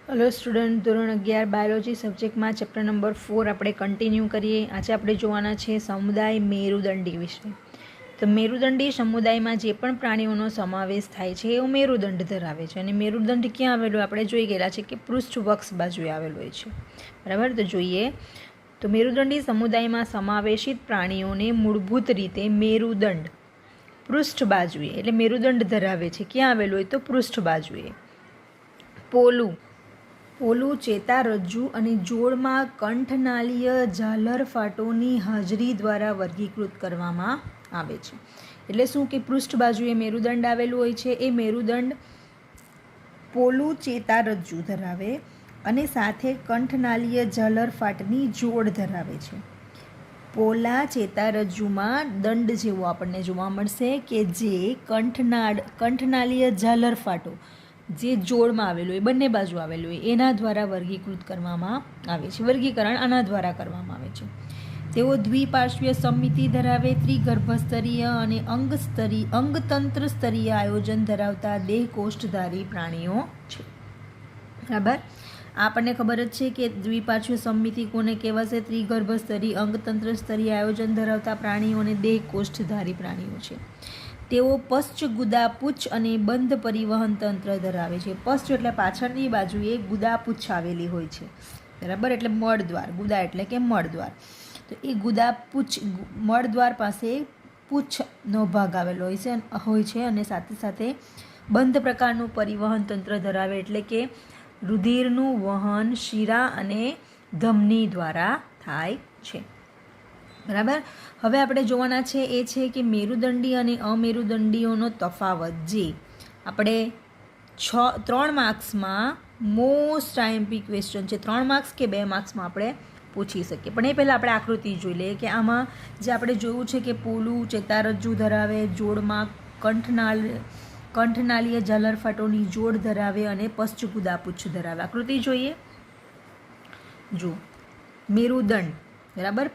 Hello student, ધોરણ 11 biology સબ્જેક્ટમાં chapter number 4 આપણે continue કરીએ। આજે આપણે જોવાના છે સમુદાય મેરુદંડી વિશે। તો મેરુદંડી સમુદાયમાં જે પણ પ્રાણીઓનો સમાવેશ થાય છે એ મેરુદંડ ધરાવે છે। અને મેરુદંડ ક્યાં આવેલું આપણે જોઈ ગયેલા છે કે પૃષ્ઠવક્ષ બાજુએ આવેલું હોય છે, બરાબર। તો જોઈએ તો મેરુદંડી સમુદાયમાં સમાવેશિત પ્રાણીઓને મૂળભૂત રીતે મેરુદંડ પૃષ્ઠ બાજુએ એટલે મેરુદંડ ધરાવે છે। ક્યાં આવેલું હોય તો પૃષ્ઠ બાજુએ। પોલું ચેતારજ્જુ અને જોડમાં કંઠનાલીય ઝાલર ફાટોની હાજરી દ્વારા વર્ગીકૃત કરવામાં આવે છે। એટલે શું કે પૃષ્ઠ બાજુએ મેરુદંડ આવેલું હોય છે। એ મેરુદંડ પોલું ચેતારજ્જુ ધરાવે અને સાથે કંઠનાલીય ઝાલર ફાટની જોડ ધરાવે છે। પોલા ચેતારજ્જુમાં દંડ જેવો આપણને જોવા મળશે કે જે કંઠનાલીય ઝાલર ફાટો જે જોડમાં આવેલું હોય, બંને બાજુ આવેલું હોય, એના દ્વારા વર્ગીકૃત કરવામાં આવે છે। વર્ગીકરણ આના દ્વારા કરવામાં આવે છે। તેઓ દ્વિપાર્શ્વીય સમમિતિ ધરાવે, ત્રિગર્ભસ્તરીય અને અંગતંત્ર સ્તરીય આયોજન ધરાવતા દેહકોષ્ઠધારી પ્રાણીઓ છે, બરાબર। આપણને ખબર જ છે કે દ્વિપાર્શ્વીય સમમિતિ કોને કહેવાશે? ત્રિગર્ભસ્તરીય અંગતંત્ર સ્તરીય આયોજન ધરાવતા પ્રાણીઓ અને દેહકોષ્ઠધારી પ્રાણીઓ છે। તેઓ પશ્ચ ગુદાપુચ્છ અને બંધ પરિવહન તંત્ર ધરાવે છે। પશ્ચ એટલે પાછળની બાજુએ ગુદાપુચ્છ આવેલી હોય છે, બરાબર। એટલે મળદ્વાર, ગુદા એટલે કે મળદ્વાર। તો એ ગુદાપુચ્છ મળદ્વાર પાસે પૂંછનો ભાગ આવેલો હોય છે અને સાથે સાથે બંધ પ્રકારનું પરિવહન તંત્ર ધરાવે, એટલે કે રુધિરનું વહન શિરા અને ધમની દ્વારા થાય છે, બરાબર। હવે આપણે જોવાના છે એ છે કે મેરુદંડી અને અમેરુદંડીઓનો તફાવત, જે આપણે 3 માર્ક્સમાં મોસ્ટ આઈએમપી ક્વેશ્ચન છે। 3 માર્ક્સ કે 2 માર્ક્સમાં આપણે પૂછી શકીએ। પણ એ પહેલાં આપણે આકૃતિ જોઈ લઈએ કે આમાં જે આપણે જોયું છે કે પોલું ચેતારજ્જુ ધરાવે, જોડમાં કંઠનાલીય ઝાલર ફાટોની જોડ ધરાવે અને પશ્ચ ગુદાપુચ્છ ધરાવે। આકૃતિ જોઈએ, જો મેરુદંડ, બરાબર,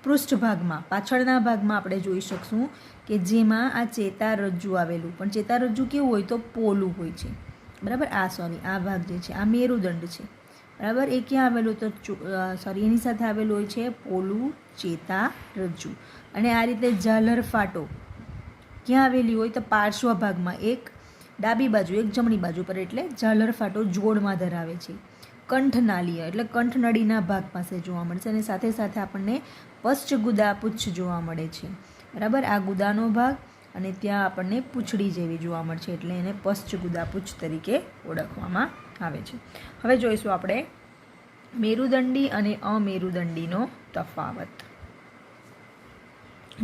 પૃષ્ઠ ભાગમાં પાછળના ભાગમાં આપણે જોઈ શકશું કે જેમાં આ ચેતારજ્જુ આવેલું, પણ ચેતારજ્જુ કેવું હોય તો પોલું હોય છે, બરાબર। આ ભાગ જે છે આ મેરુદંડ છે, બરાબર। એ ક્યાં આવેલું તો એની સાથે આવેલું હોય છે પોલું ચેતારજ્જુ। અને આ રીતે ઝાલર ફાટો ક્યાં આવેલી હોય તો પાર્શ્વ ભાગમાં, એક ડાબી બાજુ એક જમણી બાજુ પર, એટલે ઝાલર ફાટો જોડમાં ધરાવે છે। કંઠનાલીય એટલે કંઠનળીના ભાગ પાસે જોવા મળશે અને સાથે સાથે આપણને પશ્ચ ગુદાપુચ્છ જોવા મળે છે, બરાબર। આ ગુદાનો ભાગ અને ત્યાં આપણને પૂંછડી જેવી જોવા મળશે, એટલે એને પશ્ચ ગુદાપુચ્છ તરીકે ઓળખવામાં આવે છે। હવે જોઈશું આપણે મેરુદંડી અને અમેરુદંડીનો તફાવત।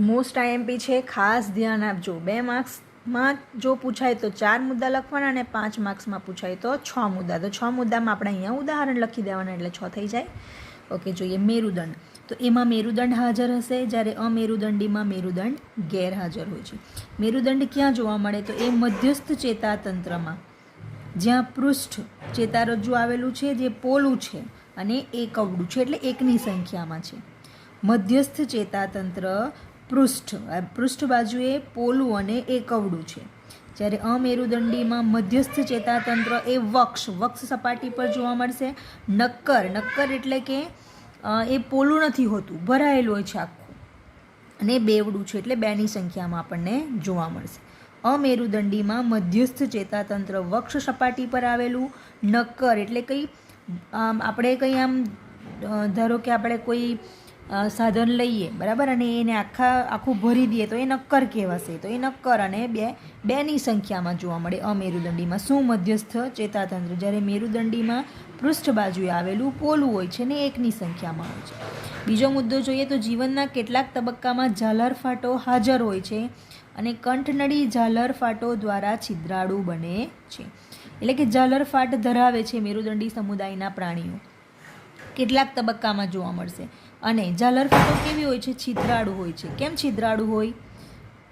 મોસ્ટ આઈએમપી છે, ખાસ ધ્યાન આપજો। 2 માર્ક્સમાં જો પૂછાય તો 4 મુદ્દા લખવાના અને 5 માર્ક્સમાં પૂછાય તો 6 મુદ્દા। તો 6 મુદ્દામાં આપણે અહીંયા ઉદાહરણ લખી દેવાના એટલે 6 થઈ જાય। ઓકે, જોઈએ મેરુદંડ। તો એમાં મેરુદંડ હાજર હશે, જ્યારે અમેરુદંડીમાં મેરુદંડ ગેરહાજર હોય છે। મેરુદંડ ક્યાં જોવા મળે તો એ મધ્યસ્થ ચેતાતંત્રમાં, જ્યાં પૃષ્ઠ ચેતારજ્જુ આવેલું છે, જે પોલું છે અને એકવડું છે, એટલે એકની સંખ્યામાં છે। મધ્યસ્થ ચેતાતંત્ર પૃષ્ઠ બાજુએ પોલું અને એકવડું છે, જ્યારે અમેરુદંડીમાં મધ્યસ્થ ચેતાતંત્ર એ વક્ષ સપાટી પર જોવા મળશે। નક્કર એટલે કે એ પોલું નથી હોતું, ભરાયેલું હોય છે આખું, અને બેવડું છે, એટલે 2ની સંખ્યામાં આપણને જોવા મળશે। અમેરુદંડીમાં મધ્યસ્થ ચેતાતંત્ર વક્ષ સપાટી પર આવેલું, નક્કર એટલે આપણે આમ ધારો કે આપણે કોઈ સાધન લઈએ, બરાબર, અને એને આખું ભરી દઈએ તો એ નક્કર કહેવાશે। તો એ નક્કર અને 2ની સંખ્યામાં જોવા મળે અમેરુદંડીમાં। શું મધ્યસ્થ ચેતાતંત્ર, જ્યારે મેરુદંડીમાં પૃષ્ઠ બાજુએ આવેલું પોલું હોય છે ને 1ની સંખ્યામાં હોય છે। બીજો મુદ્દો જોઈએ તો જીવનના કેટલાક તબક્કામાં ઝાલર ફાટો હાજર હોય છે અને કંઠનળી ઝાલર ફાટો દ્વારા છિદ્રાળુ બને છે, એટલે કે ઝાલર ફાટ ધરાવે છે મેરુદંડી સમુદાયના પ્રાણીઓ, કેટલાક તબક્કામાં જોવા મળશે। અને ઝાલર ફાટો કેવી હોય છે? છિદ્રાળુ હોય છે। કેમ છિદ્રાળુ હોય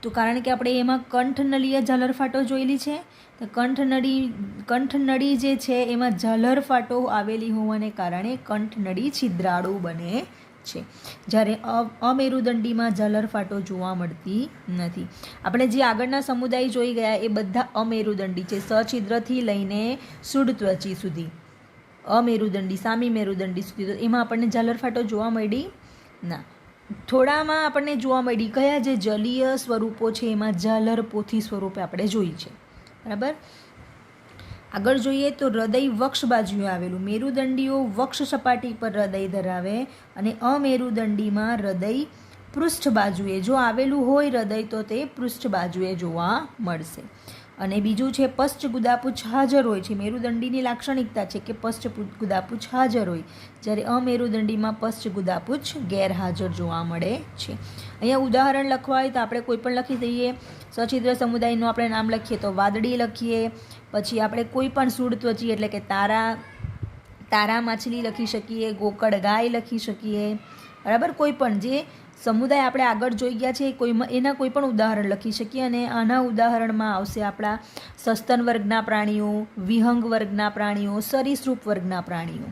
તો કારણ કે આપણે એમાં કંઠનળીય ઝાલર ફાટો જોયેલી છે, તો કંઠનળી જે છે એમાં ઝાલર ફાટો આવેલી હોવાને કારણે કંઠનળી છિદ્રાળુ બને છે, જ્યારે અમેરુદંડીમાં ઝાલર ફાટો જોવા મળતી નથી। આપણે જે આગળના સમુદાય જોઈ ગયા એ બધા અમેરુદંડી છે, સછિદ્રથી લઈને સુડત્વચી સુધી, અમેરુદંડી, સામી મેરુદંડી સુધી. તો એમાં આપણને ઝાલર ફાટો જોવા મળી ના. થોડામાં આપણને જોવા મળી કયા જે જલીય સ્વરૂપો છે એમાં ઝાલર પોથી સ્વરૂપે આપણે જોઈ છે. બરાબર. આગળ જોઈએ તો હૃદય વક્ષ બાજુએ આવેલું. મેરુદંડીઓ વક્ષ સપાટી પર હૃદય ધરાવે અને અમેરુદંડીમાં હૃદય પૃષ્ઠ બાજુએ જો આવેલું હોય હૃદય તો તે પૃષ્ઠ બાજુએ જોવા મળશે. અને બીજું છે પશ્ચ ગુદાપુચ્છ હાજર હોય છે. મેરુદંડીની લાક્ષણિકતા છે કે પશ્ચ ગુદાપુચ્છ હાજર હોય, જ્યારે અમેરુદંડીમાં પશ્ચ ગુદાપુચ્છ ગેરહાજર જોવા મળે છે. અહીંયા ઉદાહરણ લખવા હોય તો આપણે કોઈ પણ લખી દઈએ. સચિત્ર સમુદાયનું આપણે નામ લખીએ તો વાદળી લખીએ. પછી આપણે કોઈ પણ સુડત્વચી એટલે કે તારા માછલી લખી શકીએ, ગોકળ ગાય લખી શકીએ. બરાબર. કોઈ પણ જે સમુદાય આપણે આગળ જોઈ ગયા છે એના કોઈ પણ ઉદાહરણ લખી શકીએ. અને આના ઉદાહરણમાં આવશે આપણા સસ્તન વર્ગના પ્રાણીઓ, વિહંગ વર્ગના પ્રાણીઓ, સરીસૃપ વર્ગના પ્રાણીઓ.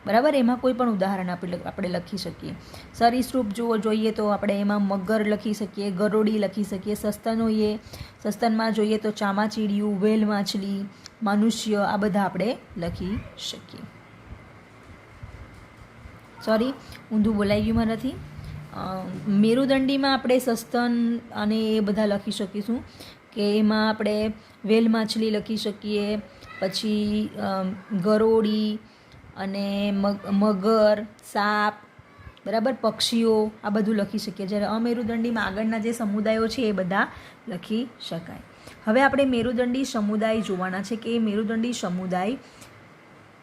બરાબર. એમાં કોઈ પણ ઉદાહરણ આપણે લખી શકીએ. સરીસૃપ જોઈએ તો આપણે એમાં મગર લખી શકીએ, ગરોડી લખી શકીએ. સસ્તનમાં જોઈએ તો ચામાચીડિયું, વેલ માછલી, મનુષ્ય, આ બધા આપણે લખી શકીએ. સોરી, ઊંધું બોલાઈ ગયું મારાથી. મેરુદંડીમાં આપણે સસ્તન અને એ બધા લખી શકીશું કે એમાં આપણે વેલ માછલી લખી શકીએ, પછી ગરોળી અને મગર, સાપ, બરાબર, પક્ષીઓ, આ બધું લખી શકીએ. જ્યારે અમેરુદંડીમાં આગળના જે સમુદાયો છે એ બધા લખી શકાય. હવે આપણે મેરુદંડી સમુદાય જોવાના છે કે એ મેરુદંડી સમુદાય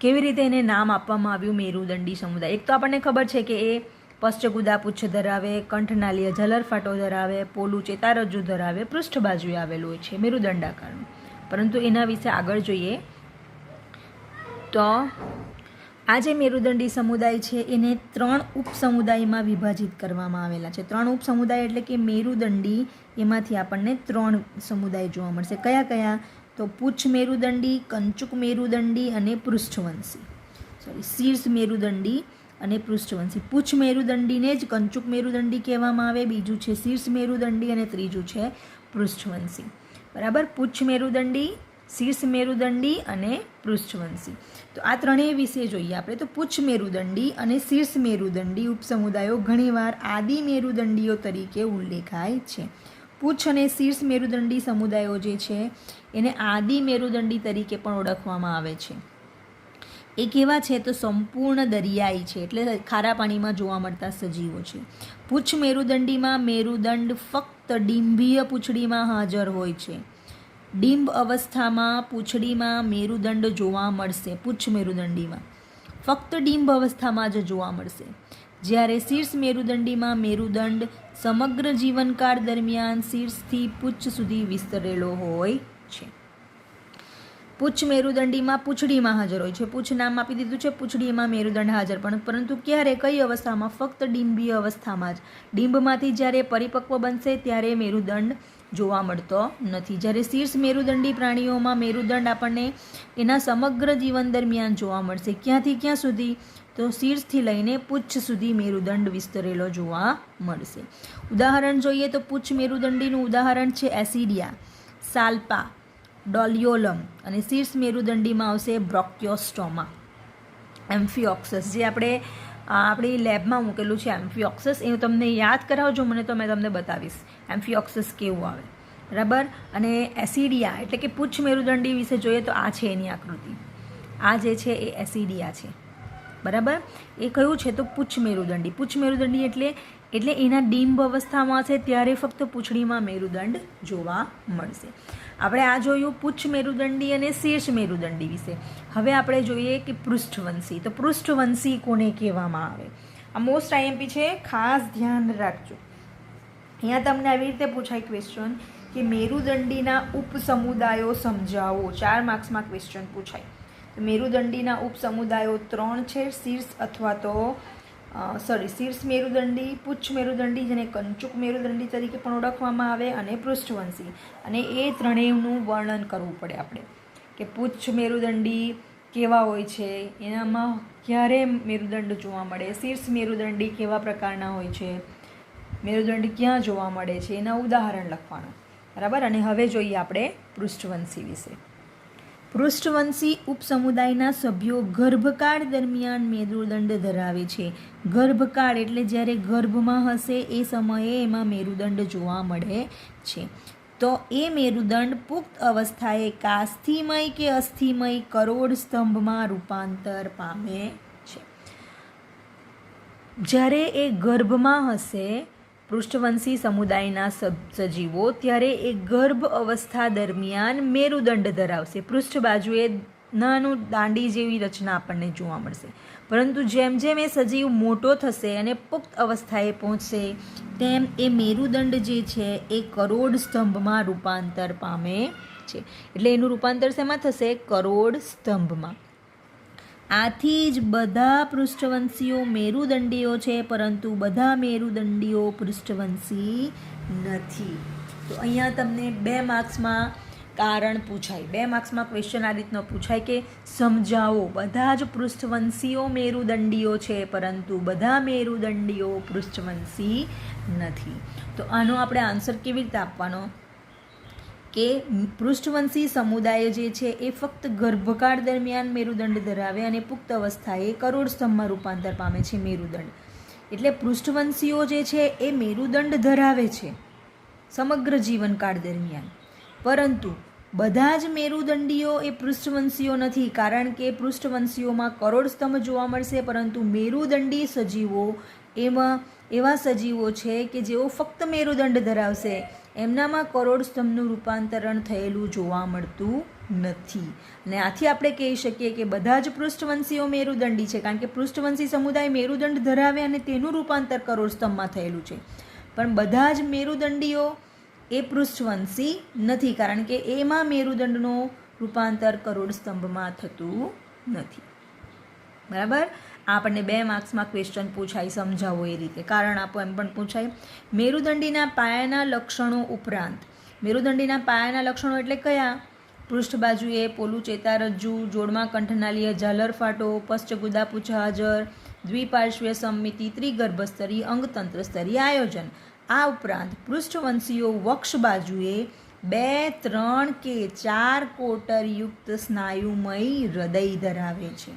કેવી રીતે એને નામ આપવામાં આવ્યું. મેરુદંડી સમુદાય એક તો આપણને ખબર છે કે એ પશ્ચ ગુદાપુચ્છ ધરાવે, કંઠનાલીય ઝાલર ફાટો ધરાવે, પોલું ચેતારજ્જુ ધરાવે, પૃષ્ઠ બાજુએ આવેલું હોય છે મેરુદંડાકારનું. પરંતુ એના વિશે આગળ જોઈએ તો આ જે મેરુદંડી સમુદાય છે એને 3 ઉપસમુદાયમાં વિભાજિત કરવામાં આવેલા છે. 3 ઉપસમુદાય એટલે કે મેરુદંડી, એમાંથી આપણને 3 સમુદાય જોવા મળશે. કયા કયા? તો પુચ્છ મેરુદંડી, કંચુક મેરુદંડી અને પૃષ્ઠવંશી. શીર્ષ મેરુદંડી અને પૃષ્ઠવંશી. પુચ્છ મેરુદંડીને જ કંચુક મેરુદંડી કહેવામાં આવે, બીજું છે શીર્ષ મેરુદંડી અને ત્રીજું છે પૃષ્ઠવંશી. બરાબર. પુચ્છ મેરુદંડી, શીર્ષ મેરુદંડી અને પૃષ્ઠવંશી. તો આ ત્રણેય વિશે જોઈએ આપણે. તો પુચ્છ મેરુદંડી અને શીર્ષ મેરુદંડી ઉપસમુદાયો ઘણીવાર આદિ મેરુદંડીઓ તરીકે ઉલ્લેખાય છે. પુચ્છ અને શીર્ષ મેરુદંડી સમુદાયો જે છે એને આદિ મેરુદંડી તરીકે પણ ઓળખવામાં આવે છે. એ કેવા છે તો સંપૂર્ણ દરિયાઈ છે, એટલે ખારા પાણીમાં જોવા મળતા સજીવો છે. પુચ્છ મેરુદંડીમાં મેરુદંડ ફક્ત ડિંભીય પૂંછડીમાં હાજર હોય છે. ડિંબ અવસ્થામાં પૂંછડીમાં મેરુદંડ જોવા મળશે. પુચ્છ મેરુદંડીમાં ફક્ત ડિંબ અવસ્થામાં જ જોવા મળશે. જ્યારે શીર્ષ મેરુદંડીમાં મેરુદંડ સમગ્ર જીવનકાળ દરમિયાન શીર્ષથી પુચ્છ સુધી વિસ્તરેલો હોય છે. પુચ્છ મેરુદંડીમાં પૂંછડીમાં હાજર હોય છે. પુચ્છ નામ આપી દીધું છે, પૂંછડીમાં મેરુદંડ હાજર. પરંતુ ક્યારે, કઈ અવસ્થામાં? ફક્ત ડિંબીય અવસ્થામાં જ. ડિંબમાંથી જ્યારે પરિપક્વ બનશે ત્યારે મેરુદંડ જોવા મળતો નથી. જ્યારે શીર્ષ મેરુદંડી પ્રાણીઓમાં મેરુદંડ આપણને એના સમગ્ર જીવન દરમિયાન જોવા મળશે. ક્યાંથી ક્યાં સુધી? તો શીર્ષથી લઈને પુચ્છ સુધી મેરુદંડ વિસ્તરેલો જોવા મળશે. ઉદાહરણ જોઈએ તો પુચ્છ મેરુદંડીનું ઉદાહરણ છે એસિડિયા, સાલ્પા, ડોલિયોલમ. અને શીર્ષ મેરુદંડીમાં આવશે બ્રોન્કિયોસ્ટોમા, એમ્ફિઓક્સસ, જે આપણે આપણી લેબમાં મૂકેલું છે એમ્ફિઓક્સસ. એ તમને યાદ કરાવજો મને તો મેં તમને બતાવીશ એમ્ફિઓક્સસ કેવું આવે. બરાબર. અને એસિડિયા એટલે કે પુચ્છ મેરુદંડી વિશે જોઈએ તો આ છે એની આકૃતિ. આ જે છે એ એસિડિયા છે. બરાબર. એ કયું છે તો પુચ્છ મેરુદંડી. પુચ્છ મેરુદંડી એટલે એના ડિંબ અવસ્થામાં છે ત્યારે ફક્ત પૂંછડીમાં મેરુદંડ જોવા મળશે. આપણે આ જોયું પુચ્છ મેરુદંડી અને શીર્ષ મેરુદંડી વિશે. હવે આપણે જોઈએ કે પૃષ્ઠવંશી. તો પૃષ્ઠવંશી કોને કહેવામાં આવે? આ મોસ્ટ આઈએમપી છે, ખાસ ધ્યાન રાખજો. અહીંયા તમને આવી રીતે પૂછાય ક્વેશ્ચન કે મેરુદંડીના ઉપસમુદાયો સમજાવો. 4 માર્ક્સમાં ક્વેશ્ચન પૂછાય. મેરુદંડીના ઉપસમુદાયો 3 છે. શીર્ષ મેરુદંડી, પુચ્છ મેરુદંડી જેને કંચુક મેરુદંડી તરીકે પણ ઓળખવામાં આવે, અને પૃષ્ઠવંશી. અને એ ત્રણેયનું વર્ણન કરવું પડે આપણે કે પુચ્છ મેરુદંડી કેવા હોય છે, એનામાં ક્યારે મેરુદંડ જોવા મળે, શીર્ષ મેરુદંડી કેવા પ્રકારના હોય છે, મેરુદંડ ક્યાં જોવા મળે છે, એના ઉદાહરણ લખવાનું. બરાબર. અને હવે જોઈએ આપણે પૃષ્ઠવંશી વિશે. પૃષ્ઠવંશી ઉપસમુદાયના સભ્યો ગર્ભકાળ દરમિયાન મેરુદંડ ધરાવે છે. ગર્ભકાળ એટલે જ્યારે ગર્ભમાં હશે એ સમયે એમાં મેરુદંડ જોવા મળે છે. તો એ મેરુદંડ પુખ્ત અવસ્થાએ કાસ્થિમય કે અસ્થિમય કરોડ સ્તંભમાં રૂપાંતર પામે છે. જ્યારે એ ગર્ભમાં હશે પૃષ્ઠવંશી સમુદાયના સજીવો, ત્યારે એ ગર્ભ અવસ્થા દરમિયાન મેરુદંડ ધરાવશે. પૃષ્ઠ બાજુએ નાનું દાંડી જેવી રચના આપણને જોવા મળશે. પરંતુ જેમ જેમ એ સજીવ મોટો થશે અને પુખ્ત અવસ્થાએ પહોંચશે તેમ એ મેરુદંડ જે છે એ કરોડ સ્તંભમાં રૂપાંતર પામે છે. એટલે એનું રૂપાંતર શેમાં થશે? કરોડ સ્તંભમાં. આથી જ બધા પૃષ્ઠવંશીઓ મેરુદંડીઓ છે, પરંતુ બધા મેરુદંડીઓ પૃષ્ઠવંશી નથી. તો અહીંયા તમને 2 માર્ક્સમાં કારણ પૂછાય. 2 માર્ક્સમાં ક્વેશ્ચન આ રીતનો પૂછાય કે સમજાવો, બધા જ પૃષ્ઠવંશીઓ મેરુદંડીઓ છે, પરંતુ બધા મેરુદંડીઓ પૃષ્ઠવંશી નથી. તો આનો આપણે આન્સર કેવી રીતે આપવાનો કે પૃષ્ઠવંશી સમુદાય જે છે એ ફક્ત ગર્ભકાળ દરમિયાન મેરુદંડ ધરાવે અને પુખ્ત અવસ્થાએ કરોડ સ્તંભમાં રૂપાંતર પામે છે મેરુદંડ. એટલે પૃષ્ઠવંશીઓ જે છે એ મેરુદંડ ધરાવે છે સમગ્ર જીવનકાળ દરમિયાન, પરંતુ બધા જ મેરુદંડીઓ એ પૃષ્ઠવંશીઓ નથી. કારણ કે પૃષ્ઠવંશીઓમાં કરોડ સ્તંભ જોવા મળશે, પરંતુ મેરુદંડી સજીવો એમાં એવા સજીવો છે કે જેઓ ફક્ત મેરુદંડ ધરાવશે, એમનામાં કરોડ સ્તંભનું રૂપાંતરણ થયેલું જોવા મળતું નથી. અને આથી આપણે કહી શકીએ કે બધા જ પૃષ્ઠવંશીઓ મેરુદંડી છે, કારણ કે પૃષ્ઠવંશી સમુદાય મેરુદંડ ધરાવે અને તેનું રૂપાંતર કરોડ સ્તંભમાં થયેલું છે. પણ બધા જ મેરુદંડીઓ એ પૃષ્ઠવંશી નથી, કારણ કે એમાં મેરુદંડનું રૂપાંતર કરોડ સ્તંભમાં થતું નથી. બરાબર? આપણને 2 માર્ક્સમાં ક્વેશ્ચન પૂછાય, સમજાવો એ રીતે. કારણ આપો એમ પણ પૂછાય. મેરુદંડીના પાયાના લક્ષણો ઉપરાંત, મેરુદંડીના પાયાના લક્ષણો એટલે કયા? પૃષ્ઠ બાજુએ પોલું ચેતારજ્જુ, જોડમાં કંઠનાલીય ઝાલર ફાટો, પશ્ચગુદા પૂંછાજર, દ્વિપાર્શ્વીય સમમિતિ, ત્રિગર્ભસ્તરીય અંગતંત્ર સ્તરીય આયોજન. આ ઉપરાંત પૃષ્ઠવંશીઓ વક્ષ બાજુએ 2, 3 કે 4 કોટરયુક્ત સ્નાયુમય હૃદય ધરાવે છે.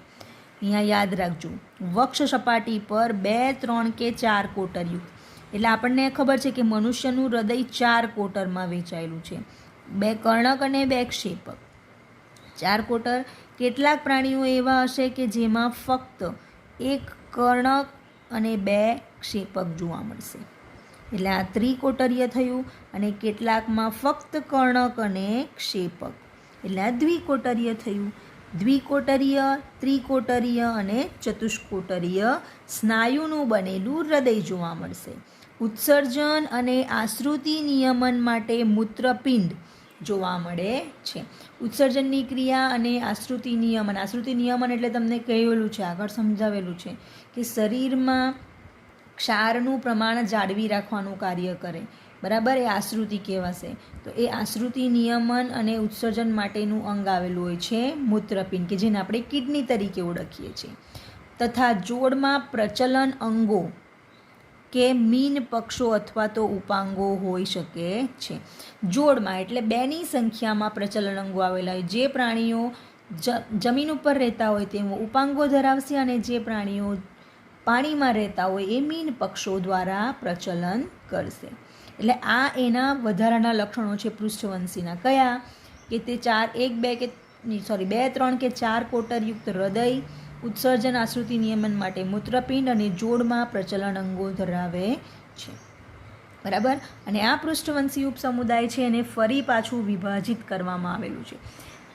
અહીંયા યાદ રાખજો, વક્ષ સપાટી પર 2, 3 કે 4 કોટરયુક્ત. એટલે આપણને ખબર છે કે મનુષ્યનું હૃદય 4 કોટરમાં વહેંચાયેલું છે, 2 કર્ણક અને 2 ક્ષેપક. 4 કોટર. કેટલાક પ્રાણીઓ એવા હશે કે જેમાં ફક્ત 1 કર્ણક અને 2 ક્ષેપક જોવા મળશે, એટલે આ ત્રિકોટરીય થયું. અને કેટલાકમાં ફક્ત કર્ણક અને ક્ષેપક, એટલે આ દ્વિકોટરીય થયું. દ્વિકોટરીય, ત્રિકોટરીય અને ચતુષ્કોટરીય સ્નાયુનું બનેલું હૃદય જોવા મળશે. ઉત્સર્જન અને આશ્રુતિ નિયમન માટે મૂત્રપિંડ જોવા મળે છે. ઉત્સર્જનની ક્રિયા અને આશ્રુતિ નિયમન. આશ્રુતિ નિયમન એટલે તમને કહેલું છે, આગળ સમજાવેલું છે કે શરીરમાં ક્ષારનું પ્રમાણ જાળવી રાખવાનું કાર્ય કરે. બરાબર? એ આશ્રુતિ કહેવાશે. તો એ આશ્રુતિ નિયમન અને ઉત્સર્જન માટેનું અંગ આવેલું હોય છે મૂત્રપિંડ, કે જેને આપણે કિડની તરીકે ઓળખીએ છીએ. તથા જોડમાં પ્રચલન અંગો કે મીન પક્ષો અથવા તો ઉપાંગો હોઈ શકે છે. જોડમાં એટલે 2ની સંખ્યામાં પ્રચલન અંગો આવેલા હોય. જે પ્રાણીઓ જમીન ઉપર રહેતા હોય તે ઉપાંગો ધરાવશે, અને જે પ્રાણીઓ પાણીમાં રહેતા હોય એ મીન પક્ષો દ્વારા પ્રચલન કરશે. એટલે આ એના વધારાના લક્ષણો છે પૃષ્ઠવંશીના. કયા? કે તે 2, 3 કે 4 કોટરયુક્ત હૃદય, ઉત્સર્જન આશ્રુતિ નિયમન માટે મૂત્રપિંડ અને જોડમાં પ્રચલન અંગો ધરાવે છે. બરાબર? અને આ પૃષ્ઠવંશી ઉપસમુદાય છે એને ફરી પાછું વિભાજિત કરવામાં આવેલું છે.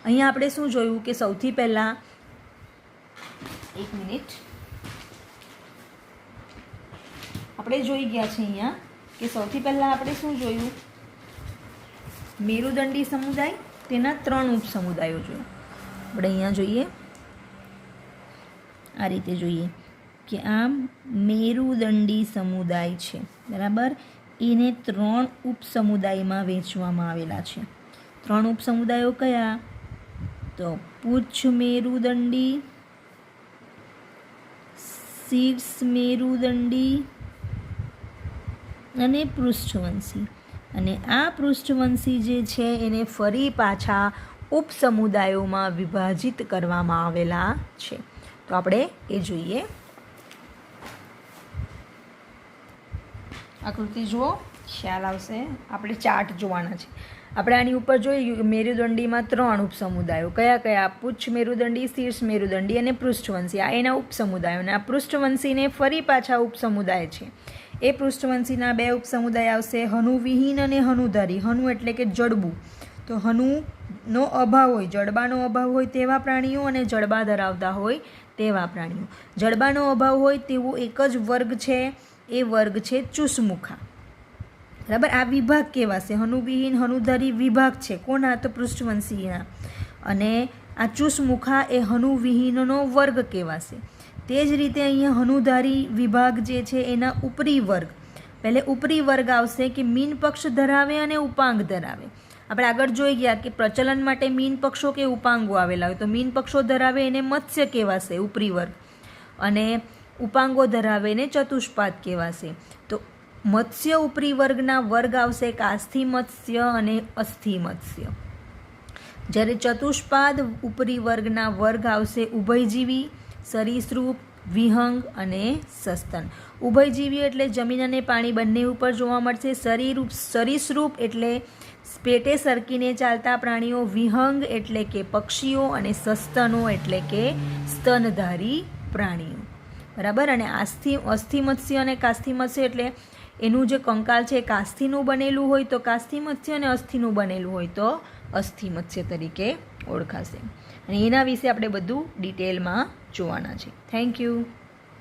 અહીંયા આપણે શું જોયું કે સૌથી પહેલાં, એક મિનિટ, આપણે જોઈ ગયા છે અહીંયા કે સૌથી પહેલાં આપણે શું જોયું? મેરુદંડી સમુદાય, તેના 3 ઉપસમુદાયો જોયા. આપણે અહીંયા જોઈએ, આ રીતે જોઈએ કે આ મેરુદંડી સમુદાય છે. બરાબર? એને 3 ઉપસમુદાયમાં વહેંચવામાં આવેલા છે. 3 ઉપસમુદાયો કયા? તો પુચ્છ મેરુદંડી, શીર્ષ મેરુદંડી અને પૃષ્ઠવંશી. અને આ પૃષ્ઠવંશી જે છે એને ફરી પાછા ઉપસમુદાયોમાં વિભાજિત કરવામાં આવેલા છે. તો આપણે એ જોઈએ. આકૃતિ જુઓ, ખ્યાલ આવશે. આપણે ચાર્ટ જોવાના છે. આપણે આની ઉપર જોઈએ મેરુદંડીમાં 3 ઉપસમુદાયો. કયા કયા? પુચ્છ મેરુદંડી, શીર્ષ મેરુદંડી અને પૃષ્ઠવંશી. આ એના ઉપસમુદાયો. અને આ પૃષ્ઠવંશીને ફરી પાછા ઉપસમુદાય છે. એ પૃષ્ઠવંશીના 2 ઉપસમુદાય આવશે, હનુવિહીન અને હનુધારી. હનુ એટલે કે જડબું. તો હનુનો અભાવ હોય, જડબાનો અભાવ હોય તેવા પ્રાણીઓ અને જડબા ધરાવતા હોય તેવા પ્રાણીઓ. જડબાનો અભાવ હોય તેવો એક જ વર્ગ છે, એ વર્ગ છે ચુસમુખા. બરાબર. આ વિભાગ કહેવાશે. હનુવિહીન હનુધારી વિભાગ છે. કોના? તો પૃષ્ઠવંશીના. અને આ ચુસમુખા એ હનુવિહીનનો વર્ગ કહેવાશે. તે જ રીતે અહીંયા હનુધારી વિભાગ જે છે એના ઉપરી વર્ગ. પહેલે ઉપરી વર્ગ આવશે કે મીન પક્ષ ધરાવે અને ઉપાંગ ધરાવે. આપણે આગળ જોઈ ગયા કે પ્રચલન માટે મીન પક્ષો કે ઉપાંગો આવેલા હોય. તો મીન પક્ષો ધરાવે એને મત્સ્ય કહેવાશે, ઉપરી વર્ગ. અને ઉપાંગો ધરાવે એને ચતુષ્પાદ કહેવાશે. તો મત્સ્ય ઉપરી વર્ગના વર્ગ આવશે કાસ્થિ મત્સ્ય અને અસ્થિ મત્સ્ય. જ્યારે ચતુષ્પાદ ઉપરી વર્ગના વર્ગ આવશે ઉભયજીવી, સરીસૃપ, વિહંગ અને સસ્તન. ઉભયજીવી એટલે જમીન અને પાણી બંને ઉપર જોવા મળશે. સરીસૃપ એટલે પેટે સરકીને ચાલતા પ્રાણીઓ. વિહંગ એટલે કે પક્ષીઓ. અને સસ્તનો એટલે કે સ્તનધારી પ્રાણીઓ. બરાબર. અને અસ્થિ મત્સ્ય અને કાસ્થિ મત્સ્ય એટલે એનું જે કંકાલ છે કાસ્થિનું બનેલું હોય તો કાસ્થિ મત્સ્ય, અને અસ્થિનું બનેલું હોય તો અસ્થિ મત્સ્ય તરીકે ઓળખાશે. અને એના વિશે આપણે બધું ડિટેલમાં જોવાના છે. Thank you.